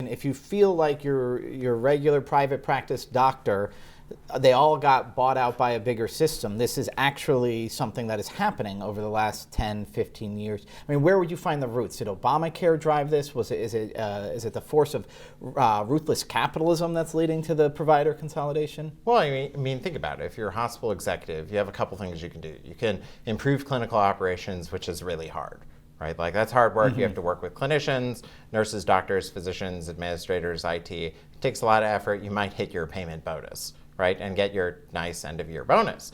if you feel like your regular private practice doctor, they all got bought out by a bigger system, this is actually something that is happening over the last 10, 15 years. I mean, where would you find the roots? Did Obamacare drive this? Is it the force of ruthless capitalism that's leading to the provider consolidation? Well, I mean, think about it. If you're a hospital executive, you have a couple things you can do. You can improve clinical operations, which is really hard, right? Like, that's hard work. You have to work with clinicians, nurses, doctors, physicians, administrators, IT. It takes a lot of effort. You might hit your payment bonus, right, and get your nice end-of-year bonus.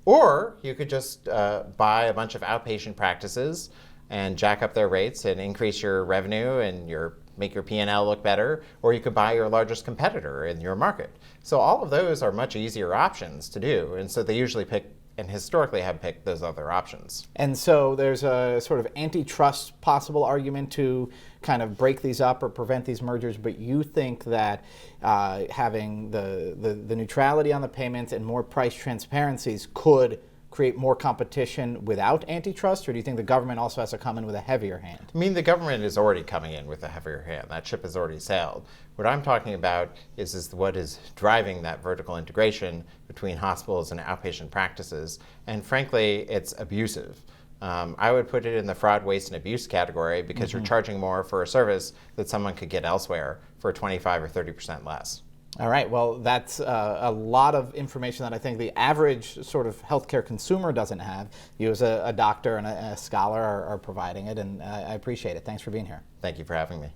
Or you could just buy a bunch of outpatient practices and jack up their rates and increase your revenue and make your P&L look better, or you could buy your largest competitor in your market. So all of those are much easier options to do, and so they usually pick, and historically have picked, those other options. And so there's a sort of antitrust possible argument to kind of break these up or prevent these mergers, but you think that having the neutrality on the payments and more price transparencies could create more competition without antitrust, or do you think the government also has to come in with a heavier hand? I mean, the government is already coming in with a heavier hand. That ship has already sailed. What I'm talking about is what is driving that vertical integration between hospitals and outpatient practices, and frankly, it's abusive. I would put it in the fraud, waste, and abuse category, because you're charging more for a service that someone could get elsewhere for 25 or 30% less. All right, well, that's a lot of information that I think the average sort of healthcare consumer doesn't have. You as a doctor and a scholar are providing it, and I appreciate it. Thanks for being here. Thank you for having me.